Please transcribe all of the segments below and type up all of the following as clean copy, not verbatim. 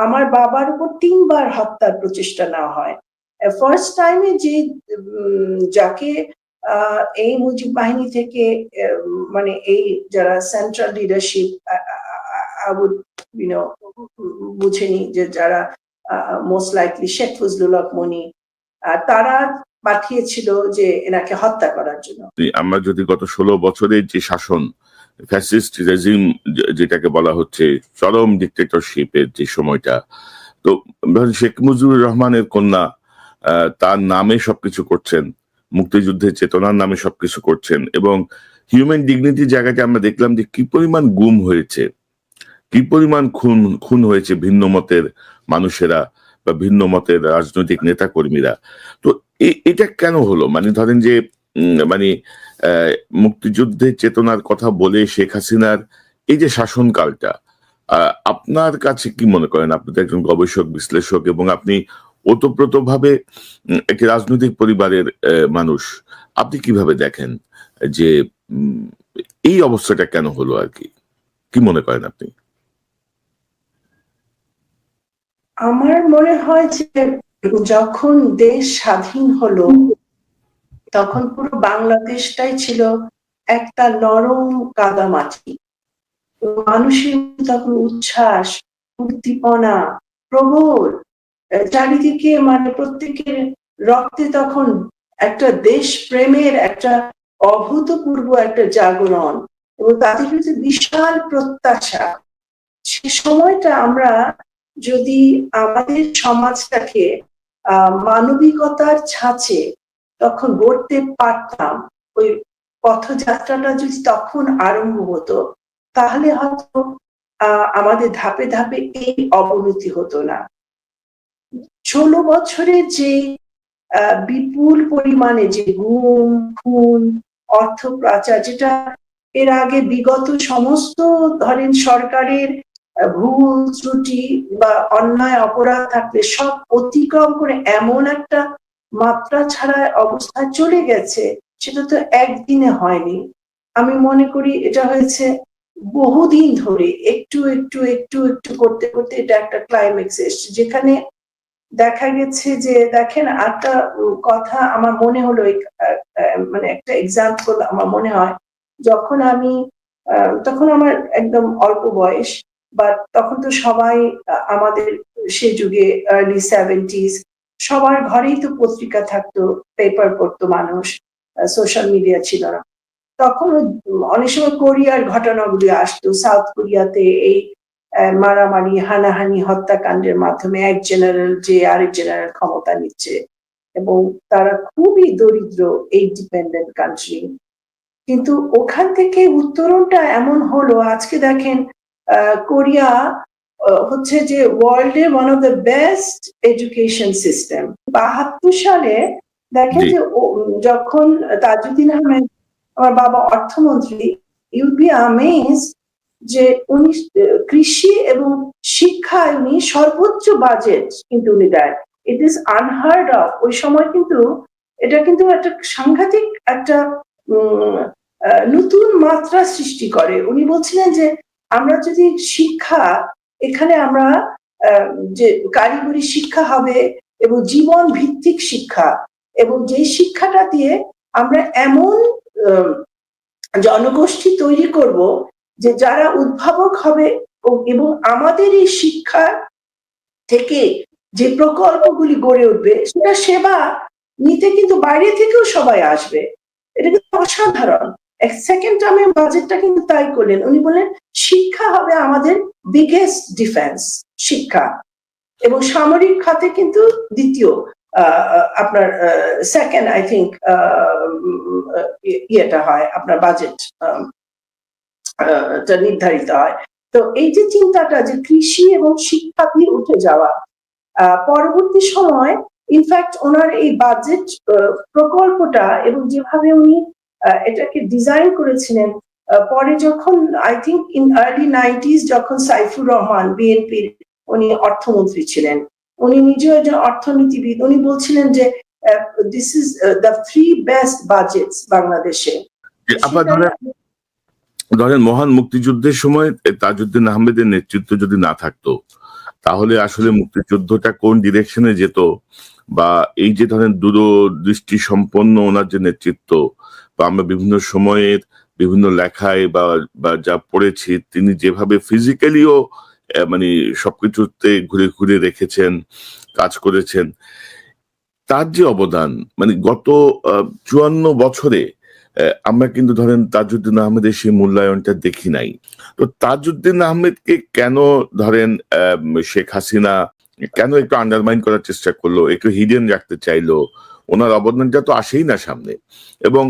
আমার বাবার উপর 3 বার হত্যার প্রচেষ্টা নেওয়া হয়। ফার্স্ট টাইমে যে যাকে এই মুজিব বাহিনী থেকে মানে এই যারা সেন্ট্রাল লিডারশিপ বুঝেনি যে যারা মোস্ট লাইকলি শেখ ফজলুল হক মনি, তারা পাঠিয়েছিল যে এনাকে হত্যা করার জন্য। আমরা যদি গত 16 বছরের যে শাসন, ফ্যাসিস্ট রেজিম যেটাকে বলা হচ্ছে, চরম ডিক্টেটরশিপের যে সময়টা, তো শেখ মুজিবুর রহমানের কন্যা তার নামে সবকিছু করছেন, মুক্তিযুদ্ধের চেতনার নামে সবকিছু করছেন, এবং হিউম্যান ডিগনিটির জায়গাটা আমরা দেখলাম যে কি পরিমাণ গুম হয়েছে, কি পরিমাণ খুন হয়েছে ভিন্ন মতের মানুষেরা বা ভিন্ন মতের রাজনৈতিক নেতা কর্মীরা। তো এটা কেন হলো? মানে ধরেন যে মানে মুক্তিযুদ্ধের চেতনার কথা বলে শেখ হাসিনার এই যে শাসনকালটা, আপনার কাছে কি মনে করেন? আপনি তো একজন গবেষক, বিশ্লেষক, এবং আপনি ওতপ্রোতভাবে একটি রাজনৈতিক পরিবারের মানুষ, আপনি কিভাবে দেখেন যে এই অবস্থাটা কেন হলো আর কি মনে করেন আপনি? আমার মনে হয় যে যখন দেশ স্বাধীন হলো তখন পুরো বাংলাদেশটাই ছিল একটা নরম কাদামাটি। মানুষের তখন উচ্ছ্বাস, উদ্দীপনা প্রবল, চারিদিকে মানে প্রত্যেকের রক্তে তখন একটা দেশ প্রেমের একটা অভূতপূর্ব একটা জাগরণ, এবং তাদের ভিতরে বিশাল প্রত্যাশা। সে সময়টা আমরা যদি আমাদের সমাজটাকে মানবিকতার ছাঁচে তখন গড়তে পারতাম, ওই পথযাত্রাটা যদি তখন আরম্ভ হতো, তাহলে হয়তো আমাদের ধাপে ধাপে এই অবনতি হতো না। 16 বছরের যে বিপুল পরিমাণে যে গুম, খুন, অর্থ পাচার, যেটা এর আগে বিগত সমস্ত ধরেন সরকারের ভুল ত্রুটি বা অন্যায় অপরাধ থাকলে সব অতিক্রম করে এমন একটা মাত্রা ছাড়া অবস্থায় চলে গেছে, সেটা তো একদিনে হয়নি। আমি মনে করি এটা হয়েছে বহুদিন ধরে, একটু একটু একটু একটু করতে করতে এটা একটা ক্লাইম্যাক্সে এসছে, যেখানে দেখা গেছে যে দেখেন একটা কথা আমার মনে হলো, মানে একটা এক্সাম্পল আমার মনে হয়, যখন আমি তখন আমার একদম অল্প বয়স, বাট তখন তো সবাই আমাদের সে যুগে আর্লি 70s সবার ঘরেই তো পত্রিকা থাকতো, পেপার পড়তো মানুষ, সোশ্যাল মিডিয়া ছিল না তখন। অনেক সময় কোরিয়ার ঘটনাগুলি আসতো, সাউথ কোরিয়াতে এই মারামারি, হানাহানি, হত্যাকাণ্ডের মাধ্যমে এক জেনারেল যে আরেক জেনারেল ক্ষমতা নিচ্ছে, এবং তারা খুবই দরিদ্র, এই ডিপেন্ডেন্ট কান্ট্রি। কিন্তু ওখান থেকে উত্তরণটা এমন হলো, আজকে দেখেন কোরিয়া হচ্ছে যে ওয়ার্ল্ডের one of the best education system. 72 সালে দেখেন যে যখন তাজউদ্দিন আহমেদ, আমার বাবা অর্থমন্ত্রী, ইউড বি আমেজ যে উনি কৃষি এবং শিক্ষায় উনি সর্বোচ্চ বাজেট কিন্তু উনি দেয়। It is unheard of. ওই সময় কিন্তু এটা কিন্তু একটা সাংঘাতিক একটা নতুন মাত্রা সৃষ্টি করে। উনি বলছিলেন যে আমরা যদি শিক্ষা, এখানে আমরা যে কারিগরি শিক্ষা হবে এবং জীবন ভিত্তিক শিক্ষা, এবং যে শিক্ষাটা দিয়ে আমরা এমন জনগোষ্ঠী তৈরি করব যে যারা উদ্ভাবক হবে, এবং আমাদের এই শিক্ষা থেকে যে প্রকল্পগুলি গড়ে উঠবে সেটা সেবা নিতে কিন্তু বাইরে থেকেও সবাই আসবে। এটা কিন্তু অসাধারণ। সেকেন্ড টার্মের বাজেটটা কিন্তু তাই করলেন, উনি বললেন শিক্ষা হবে আমাদের বিগেস্ট ডিফেন্স, শিক্ষা, এবং সামরিক খাতে কিন্তু দ্বিতীয় আপনার সেকেন্ড আই থিঙ্ক ইয়েটা হয়, আপনার বাজেট নির্ধারিত হয়। তো এই যে চিন্তাটা যে কৃষি এবং শিক্ষা দিয়ে উঠে যাওয়া, পরবর্তী সময় ইনফ্যাক্ট ওনার এই বাজেট প্রকল্পটা এবং যেভাবে উনি এটাকে ডিজাইন করেছিলেন, পরে যখন I think in early 90s যখন সাইফুর রহমান বিএনপির উনি অর্থমন্ত্রী ছিলেন, উনি নিজেও একজন অর্থনীতিবিদ, উনি বলছিলেন যে দিস ইজ দ্য 3 বেস্ট বাজেটস বাংলাদেশে। ধরেন মহান মুক্তিযুদ্ধের সময় তাজউদ্দিন আহমেদের নেতৃত্ব যদি না থাকতো, তাহলে আসলে মুক্তিযুদ্ধটা কোন ডিরেকশনে যেত, বা এই যে ধরেন দূরদৃষ্টি সম্পন্ন ওনার যে নেতৃত্ব, বা আমরা বিভিন্ন সময়ের বিভিন্ন লেখায় বা যা পড়েছি, তিনি যেভাবে ফিজিক্যালিও মানে সবকিছুতে ঘুরে ঘুরে রেখেছেন, কাজ করেছেন, তার যে অবদান, মানে গত ৫৪ বছরে আমরা কিন্তু ধরেন তাজউদ্দিন আহমেদের সেই মূল্যায়নটা দেখি নাই। তো তাজউদ্দিন আহমেদকে কেন ধরেন শেখ হাসিনা কেন একটু আন্ডারমাইন করার চেষ্টা করলো, একটু হিডেন রাখতে চাইলো? ওনার অবদানটা তো আসেই না সামনে। এবং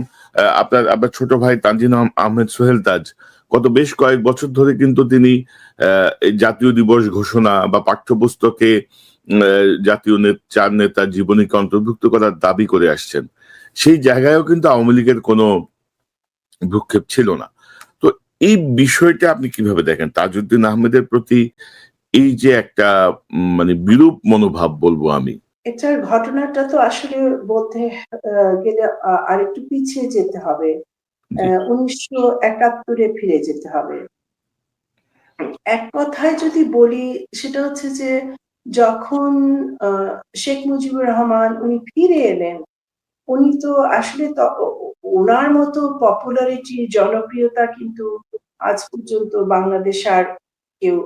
আপনার ছোট ভাই তানজিন আহমেদ সোহেল তাজ গত বেশ কয়েক বছর ধরে কিন্তু তিনি এই জাতীয় দিবস ঘোষণা বা পাঠ্যপুস্তকে জাতীয় চার নেতার জীবনীকে অন্তর্ভুক্ত করার দাবি করে আসছেন। সেই জায়গায়ও কিন্তু আওয়ামী লীগের কোনো ভ্রুক্ষেপ ছিল না। তো এই বিষয়টা আপনি কিভাবে দেখেন? তাজউদ্দিন আহমেদের প্রতি এই যে একটা মানে বিরূপ মনোভাব বলবো আমি। এটার ঘটনাটা তো আসলে বলতে গেলে আরেকটু পিছিয়ে যেতে হবে। জি, ১৯৭১ ফিরে যেতে হবে। এক কথায় যদি বলি, সেটা হচ্ছে যে যখন আ শেখ মুজিবুর রহমান উনি ফিরে এলেন, উনি তো আসলে উনার মতো পপুলারিটি, জনপ্রিয়তা কিন্তু আজ পর্যন্ত বাংলাদেশ আর কেউ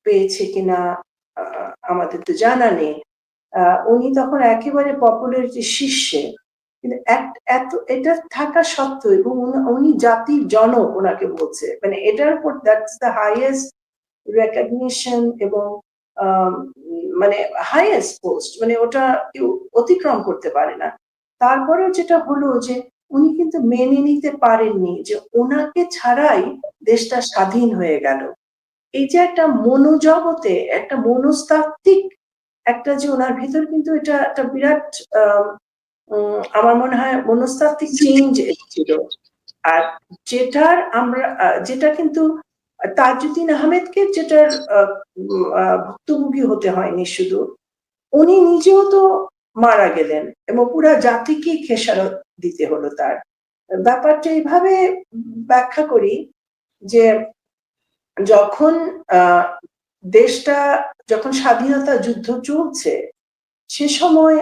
পেয়েছে কিনা আ আমাদের তো জানা নেই। আ উনি তখন একেবারে পপুলারিটির শীর্ষে। কিন্তু এটা থাকা সত্ত্বেও, এবং উনি জাতির জনক উনাকে বলছে। মানে এটার উপর দ্যাটস দ্য হাইয়েস্ট রেকগনিশন, এবং আম মানে হাইয়েস্ট পোস্ট, মানে ওটা কেউ অতিক্রম করতে পারে না। তারপরেও যেটা হলো যে উনি কিন্তু মেনে নিতে পারেননি যে উনাকে ছাড়াই দেশটা স্বাধীন হয়ে গেল। এই যে একটা মনোজগতে একটা মনস্তাত্ত্বিক একটা যে উনার ভিতর কিন্তু এটা একটা বিরাট আম আমার মনে হয় মনস্তাত্ত্বিক চেঞ্জ এসেছিল। আর যেটা কিন্তু তাজউদ্দিন আহমেদকে যেটার ভুক্তভোগী হতে হয়নি শুধু, উনি নিজেও তো মারা গেলেন এবং পুরা জাতিকেই খেসারত দিতে হলো তার। ব্যাপারটা এইভাবে ব্যাখ্যা করি যে যখন আ দেশটা যখন স্বাধীনতা যুদ্ধ চলছে, সে সময়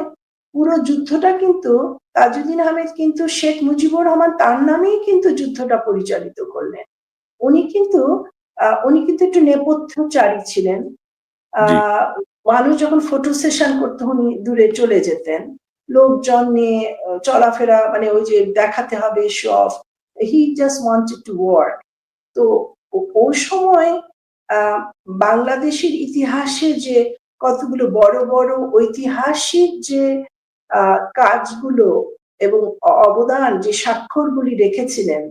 পুরো যুদ্ধটা কিন্তু তাজউদ্দিন আহমেদ কিন্তু শেখ মুজিবুর রহমান তার নামেই কিন্তু যুদ্ধটা পরিচালিত করলেন। উনি কিন্তু একটু নেপথ্যচারী ছিলেন। আ জি। মানুষ যখন ফটো সেশন করত উনি দূরে চলে যেতেন। লোকজন নিয়ে চলাফেরা, মানে ওই যে দেখাতে হবে, show off. He just wanted to work. তো ওই সময় আ বাংলাদেশের ইতিহাসে যে কতগুলো বড়, বড় ঐতিহাসিক যে আ কাজগুলো এবং অবদান, যে স্বাক্ষরগুলি রেখেছিলেন,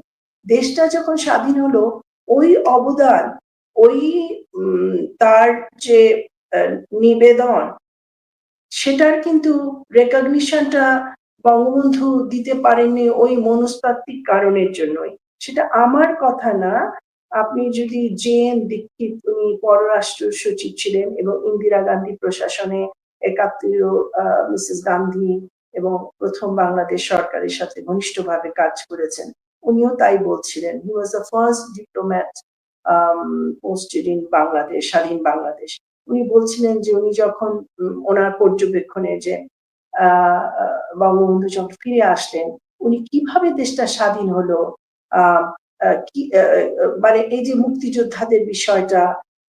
দেশটা যখন স্বাধীন হলো, ওই অবদান, ওই তার যে আ নিবেদন, সেটার কিন্তু রেকগনিশনটা বঙ্গবন্ধু দিতে পারেননি ওই মনস্তাত্ত্বিক কারণের জন্যই। সেটা আমার কথা না। আপনি যদি জে.এন. দীক্ষিত, উনি পররাষ্ট্র সচিব ছিলেন এবং ইন্দিরা গান্ধী প্রশাসনে ৭১ মিসেস গান্ধী এবং ১ম বাংলাদেশ সরকারের সাথে ঘনিষ্ঠভাবে কাজ করেছেন। উনিও তাই বলছিলেন। He was the first diplomat posted in Bangladesh, স্বাধীন বাংলাদেশ। উনি বলছিলেন যে উনি যখন ওনার পর্যবেক্ষণে যে আ আ বঙ্গবন্ধু যখন ফিরে আসলেন, উনি কিভাবে দেশটা স্বাধীন হলো, আ আ কি মানে এই যে মুক্তিযোদ্ধাদের বিষয়টা,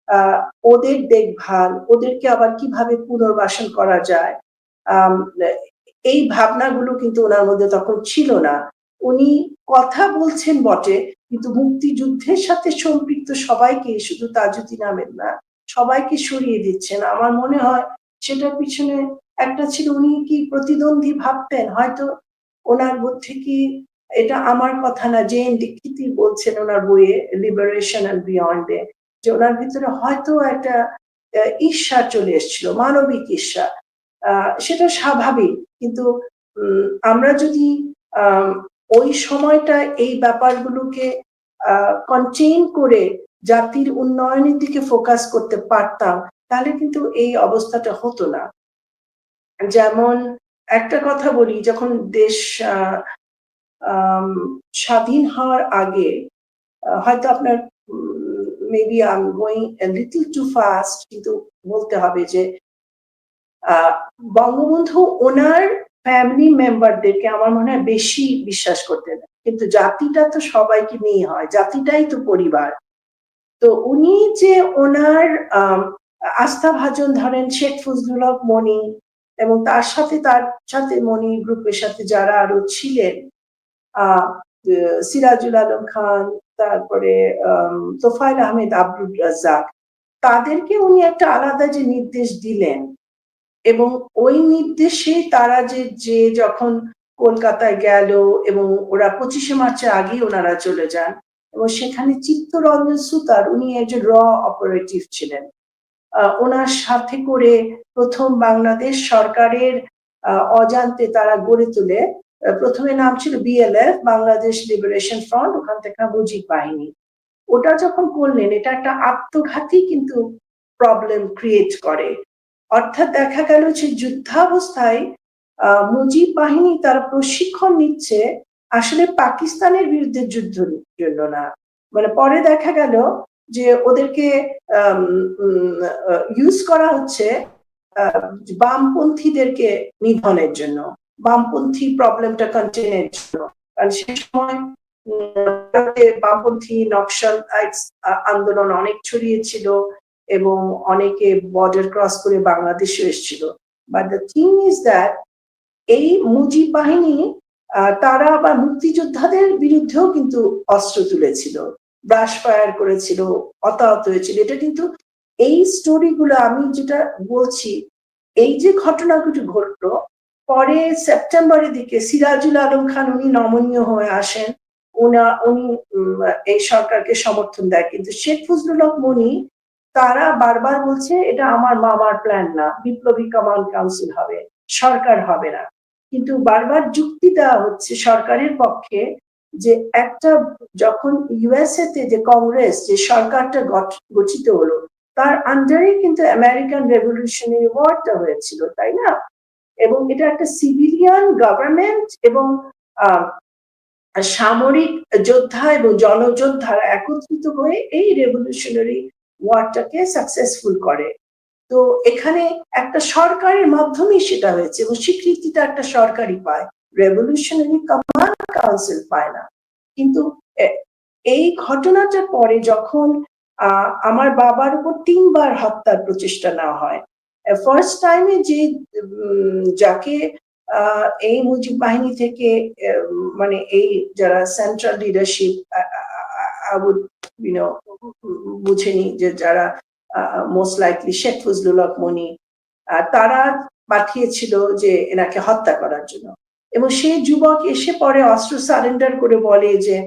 আ ওদের দেখভাল, ওদেরকে আবার কিভাবে পুনর্বাসন করা যায়, আম এ এই ভাবনাগুলো কিন্তু উনার মধ্যে তখন ছিল না। উনি কথা বলছেন বটে, কিন্তু মুক্তিযুদ্ধের সাথে সম্পৃক্ত সবাইকে, শুধু তাজউদ্দিন আহমেদ না, সবাইকে সরিয়ে দিচ্ছেন। আমার মনে হয় সেটার পিছনে একটা ছিল, উনি কি প্রতিদ্বন্দ্বী ভাবতেন? হয়তো উনার বুদ্ধি কি, এটা আমার কথা না, জে.এন. দীক্ষিতই বলছেন উনার বইয়ে 'লিবারেশন অ্যান্ড বিয়ন্ড' এ, যে উনার ভিতরে হয়তো একটা ঈর্ষা চলে এসেছিল, মানবিক ঈর্ষা। আ সেটা স্বাভাবিক। কিন্তু আমরা যদি আম ওই সময়টায় এই ব্যাপারগুলোকে আ কনটেইন করে জাতির উন্নয়নের দিকে ফোকাস করতে পারতাম, তাহলে কিন্তু এই অবস্থাটা হতো না। যেমন একটা কথা বলি, যখন দেশ আ আম স্বাধীন হওয়ার আগে, হয়তো আপনার maybe I am going a little too fast, কিন্তু বলতে হবে যে বঙ্গবন্ধু ওনার ফ্যামিলি মেম্বারদেরকে আমার মনে হয় বেশি বিশ্বাস করতেন, কিন্তু জাতিটা তো সবাইকে নিয়ে হয়, জাতিটাই তো পরিবার। তো উনি যে ওনার আস্থাভাজন ধরেন শেখ ফজলুল হক মনি এবং তার সাথে মনি গ্রুপের সাথে যারা আরো ছিলেন, আহ সিরাজুল আলম খান, তারপরে তোফায়েল আহমেদ আব্দুর রাজ্জাক, তাদেরকে উনি একটা আলাদা যে নির্দেশ দিলেন এবং ওই নির্দেশে তারা যে যখন কলকাতায় গেল এবং ওরা 25শে মার্চের আগেই ওনারা চলে যান এবং সেখানে চিত্তরঞ্জন সুতার, উনি একজন অপারেটিভ ছিলেন, ওনার সাথে করে প্রথম বাংলাদেশ সরকারের অজান্তে তারা গড়ে তোলে। প্রথমে নাম ছিল বিএলএফ, বাংলাদেশ লিবারেশন ফ্রন্ট, ওখান থেকে মুজিব বাহিনী। ওটা যখন করলেন এটা একটা আত্মঘাতী কিন্তু প্রবলেম ক্রিয়েট করে। অর্থাৎ দেখা গেল যে যুদ্ধাবস্থায় মুজিব বাহিনী তারা প্রশিক্ষণ নিচ্ছে আসলে পাকিস্তানের বিরুদ্ধে যুদ্ধের জন্য না, মানে পরে দেখা গেল যে ওদেরকে ইউজ করা হচ্ছে বামপন্থীদেরকে নিধনের জন্য, বামপন্থী প্রবলেমটা কন্টেনের জন্য। কারণ সে সময় বামপন্থী নকশাল আন্দোলন অনেক ছড়িয়েছিল এবং অনেকে বর্ডার ক্রস করে বাংলাদেশে এসেছিল। But the thing is that এই মুজিব বাহিনী তারা আবার মুক্তিযোদ্ধাদের বিরুদ্ধেও কিন্তু অস্ত্র তুলেছিল, ব্রাশ ফায়ার করেছিল, হতাহত হয়েছিল। এটা কিন্তু এই স্টোরিগুলো আমি যেটা বলছি, এই যে ঘটনাগুলো ঘটলো পরে সেপ্টেম্বরের দিকে সিরাজুল আলম খান উনি নমনীয় হয়ে আসেন, উনি এই সরকারকে সমর্থন দেয়, কিন্তু শেখ ফজলুল হক মনি তারা বারবার বলছে এটা আমার মামার প্ল্যান না, বিপ্লবী কমান্ড কাউন্সিল হবে, সরকার হবে না। কিন্তু বারবার যুক্তি দেওয়া হচ্ছে সরকারের পক্ষে যে একটা যখন ইউএসএ তে যে কংগ্রেস যে সরকারটা গঠিত হলো তার আন্ডারে কিন্তু আমেরিকান রেভলিউশনারি ওয়ারটা হয়েছিল, তাই না? এবং এটা একটা সিভিলিয়ান গভর্নমেন্ট এবং সামরিক যোদ্ধা এবং জনযোদ্ধারা একত্রিত হয়ে এই রেভলিউশনারি ওয়ারটাকে সাকসেসফুল করে। তো এখানে একটা সরকারের মাধ্যমেই সেটা হয়েছে এবং স্বীকৃতিটা একটা সরকারই পায়, রেভলিউশনারি কমান্ড কাউন্সিল পায় না। কিন্তু এই ঘটনাটার পরে যখন আমার বাবার উপর 3বার হত্যার প্রচেষ্টা নেওয়া হয়, ফার্স্ট টাইমে যে যাকে এই মুজিব বাহিনী থেকে মানে এই যারা সেন্ট্রাল লিডারশিপ বুঝেনি যে যারা মোস্ট লাইকলি শেখ ফজলুল হক মনি, তারা পাঠিয়েছিল যে এনাকে হত্যা করার জন্য এবং সেই যুবক এসে পরে অস্ত্র সারেন্ডার করে বলে যে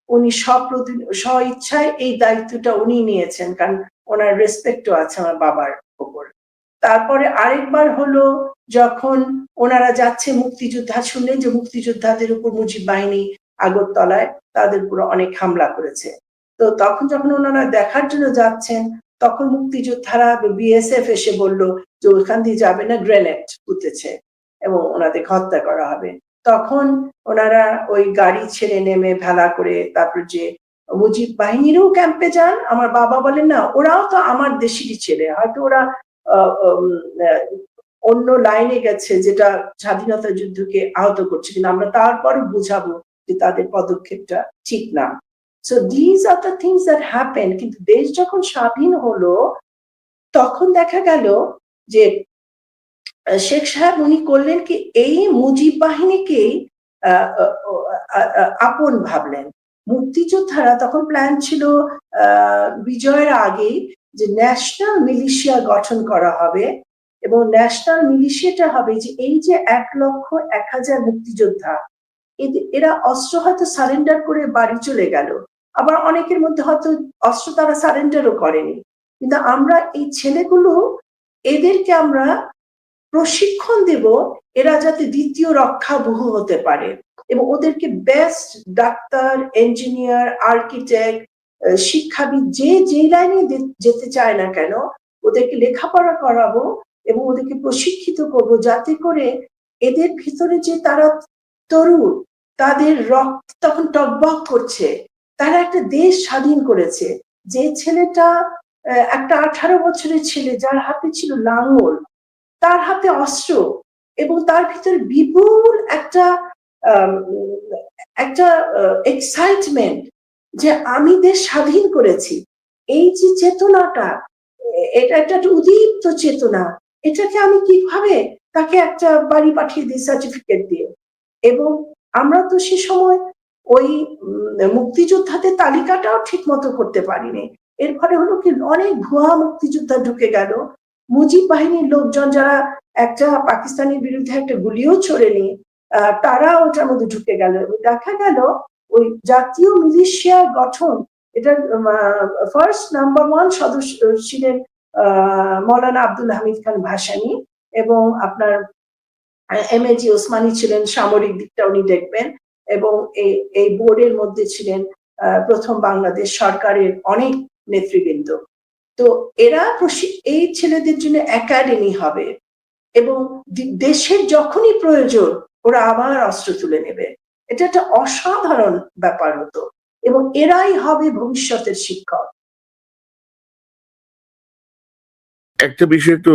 উনি স্ব ইচ্ছায় এই দায়িত্বটা উনি নিয়েছেন, কারণ ওনার রেসপেক্টও আছে আমার বাবার উপর। তারপরে আরেকবার হলো যখন ওনারা যাচ্ছে মুক্তিযোদ্ধা, শুনলেন যে মুক্তিযোদ্ধাদের উপর মুজিব বাহিনী আগরতলায় তাদের উপর অনেক হামলা করেছে, তো তখন যখন ওনারা দেখার জন্য যাচ্ছেন তখন মুক্তিযোদ্ধারা বিএসএফ এসে বলল যে ওখান দিয়ে যাবে না, গ্রেনেড পুঁতেছে এবং ওনাদের হত্যা করা হবে। তখন ওনারা ওই গাড়ি ছেড়ে নেমে ভেলা করে তারপর যে মুজিব বাহিনীরও ক্যাম্পে যান। আমার বাবা বলেন না ওরাও তো আমার দেশেরই ছেলে, হয়তো ওরা অন্য লাইনে গেছে যেটা স্বাধীনতা যুদ্ধকে আহত করছে, কিন্তু আমরা তারপরও বুঝাবো যে তাদের পদক্ষেপটা ঠিক না। So these are the things that happen. কিন্তু দেশ যখন স্বাধীন হলো তখন দেখা গেল যে শেখ সাহেব উনি করলেন কি এই মুজিব বাহিনীকেই আপন ভাবলেন। মুক্তিযোদ্ধারা তখন প্ল্যান ছিল বিজয়ের আগেই যে ন্যাশনাল মিলিশিয়া গঠন করা হবে এবং ন্যাশনাল মিলিশিয়াটা হবে যে এই যে 1,01,000 মুক্তিযোদ্ধা, এরা অস্ত্র হয়তো সারেন্ডার করে বাড়ি চলে গেল, আবার অনেকের মধ্যে হয়তো অস্ত্র তারা সারেন্ডারও করেনি, কিন্তু আমরা এই ছেলেগুলো এদেরকে আমরা প্রশিক্ষণ দেব এরা যাতে দ্বিতীয় রক্ষা বহু হতে পারে এবং ওদেরকে বেস্ট ডাক্তার, ইঞ্জিনিয়ার, আর্কিটেক্ট, শিক্ষাবিদ যে লাইনে যেতে চায় না কেন ওদেরকে লেখাপড়া করাবো এবং ওদেরকে প্রশিক্ষিত করব যাতে করে এদের ভিতরে যে তারা তরুণ, তাদের রক্ত তখন টকবক করছে, তারা একটা দেশ স্বাধীন করেছে। যে ছেলেটা একটা 18 বছরের ছেলে যার হাতে ছিল লাঙল, তার হাতে অস্ত্র, এবং তার ভিতরে বিপুল একটা আম, একটা এক্সাইটমেন্ট যে আমি দেশ স্বাধীন করেছি। এই যে চেতনাটা, এটা একটা উদীপ্ত চেতনা, এটাকে আমি কিভাবে তাকে একটা বাড়ি পাঠিয়ে দিই সার্টিফিকেট দিয়ে। এবং আমরা তো সে সময় ওই মুক্তিযোদ্ধাদের তালিকাটাও ঠিক মতো করতে পারিনি। এর ফলে হলো কি, অনেক ভুয়া মুক্তিযোদ্ধা ঢুকে গেল। মুজিব বাহিনীর লোকজন যারা একটা পাকিস্তানের বিরুদ্ধে একটা গুলিও ছোড়েনি, তারা ওটার মধ্যে ঢুকে গেল। দেখা গেল ওই জাতীয় মিলিশিয়া গঠন, এটার ফার্স্ট নাম্বার 1 সদস্য ছিলেন মৌলানা আব্দুল হামিদ খান ভাসানী, এবং আপনার এমএজি ওসমানী ছিলেন সামরিক দিকটা উনি দেখবেন, এবং এই বোর্ডের মধ্যে ছিলেন প্রথম বাংলাদেশ সরকারের অনেক নেতৃবৃন্দ। তো এরা এই ছেলেদের জন্য একাডেমি হবে, এবং দেশের যখনই প্রয়োজন ওরা আবার অস্ত্র তুলে নেবে। এটা একটা অসাধারণ ব্যাপার হতো, এবং এরাই হবে ভবিষ্যতের শিক্ষক। একটা বিষয় একটু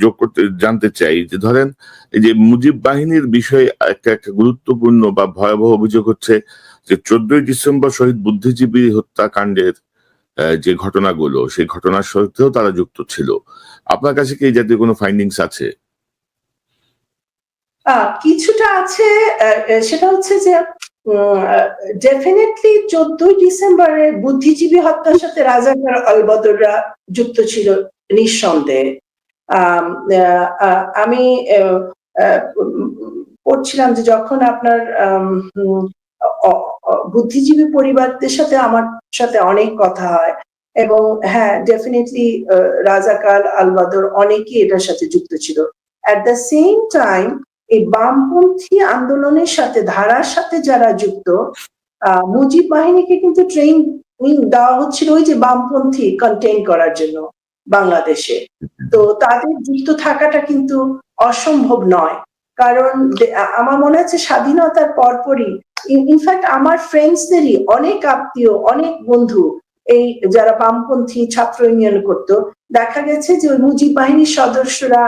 যোগ করতে জানতে চাই, যে ধরেন এই যে মুজিব বাহিনীর বিষয়ে একটা গুরুত্বপূর্ণ বা ভয়াবহ অভিযোগ হচ্ছে যে 14ই ডিসেম্বর শহীদ বুদ্ধিজীবী হত্যাকাণ্ডের যে ঘটনাগুলো, সেই ঘটনার সাথেও তারা যুক্ত ছিল। আপনার কাছে কি এই জাতীয় কোনো ফাইন্ডিংস আছে? কিছুটা আছে। সেটা হচ্ছে যে ডেফিনেটলি 14ই ডিসেম্বরে বুদ্ধিজীবী হত্যার সাথে রাজাকার আলবদররা যুক্ত ছিল নিঃসন্দেহে। আমি পড়ছিলাম যে যখন আপনার বুদ্ধিজীবী পরিবারদের সাথে আমার সাথে অনেক কথা হয়, এবং হ্যাঁ ডেফিনেটলি রাজাকার আলবদর অনেকেই এটার সাথে যুক্ত ছিল। অ্যাট দ্য সেম টাইম এই বামপন্থী আন্দোলনের সাথে, ধারার সাথে যারা যুক্ত, মুজিব বাহিনীকে কিন্তু ট্রেনিং দেওয়া হচ্ছিল ওই যে বামপন্থী কন্টেইন করার জন্য বাংলাদেশে। তো তাদের যুক্ত থাকাটা কিন্তু অসম্ভব নয়, কারণ আমার মনে আছে স্বাধীনতার পরপরই, ইনফ্যাক্ট আমার ফ্রেন্ডসদেরই অনেক আত্মীয়, অনেক বন্ধু এই যারা বামপন্থী ছাত্র ইউনিয়ন করতো, দেখা গেছে যে ওই মুজিব বাহিনীর সদস্যরা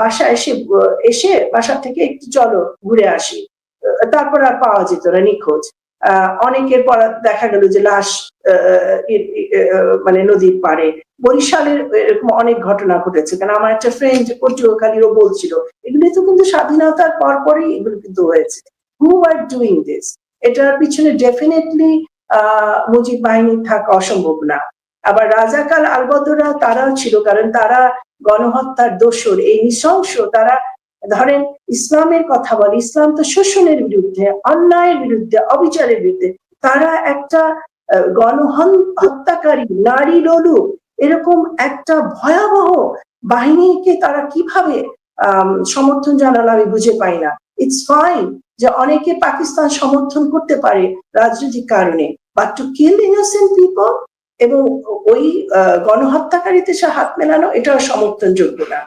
বাসায় এসে বাসা থেকে একটু চলো ঘুরে আসি, তারপর আর পাওয়া যেত না, নিখোঁজ। অনেকের পর দেখা গেল যে লাশ মানে নদীর পাড়ে। বরিশালের এরকম অনেক ঘটনা ঘটেছে, কারণ আমার একটা ফ্রেন্ড পটুয়াখালীরও বলছিল এগুলো তো কিন্তু স্বাধীনতার পরপরই এগুলো কিন্তু হয়েছে। হু আর ডুইং দিস? এটার পিছনে ডেফিনেটলি মুজিব বাহিনী থাকা অসম্ভব না। আবার রাজাকার আলবদররা তারাও ছিল, কারণ তারা গণহত্যার দোসর, এই নৃশংস, তারা ধরেন ইসলামের কথা বলে, ইসলাম তো শোষণের বিরুদ্ধে, অন্যায়ের বিরুদ্ধে, অবিচারের বিরুদ্ধে। তারা একটা গণহত্যাকারী, নারী লোলুপ এরকম একটা ভয়াবহ বাহিনীকে তারা কিভাবে সমর্থন জানালো আমি বুঝে পাই না। ইটস ফাইন যে অনেকে পাকিস্তান সমর্থন করতে পারে রাজনৈতিক কারণে, but to kill innocent people এবং ওই গণহত্যাকারীদের সাথে হাত মেলানো, এটাও সমর্থনযোগ্য না।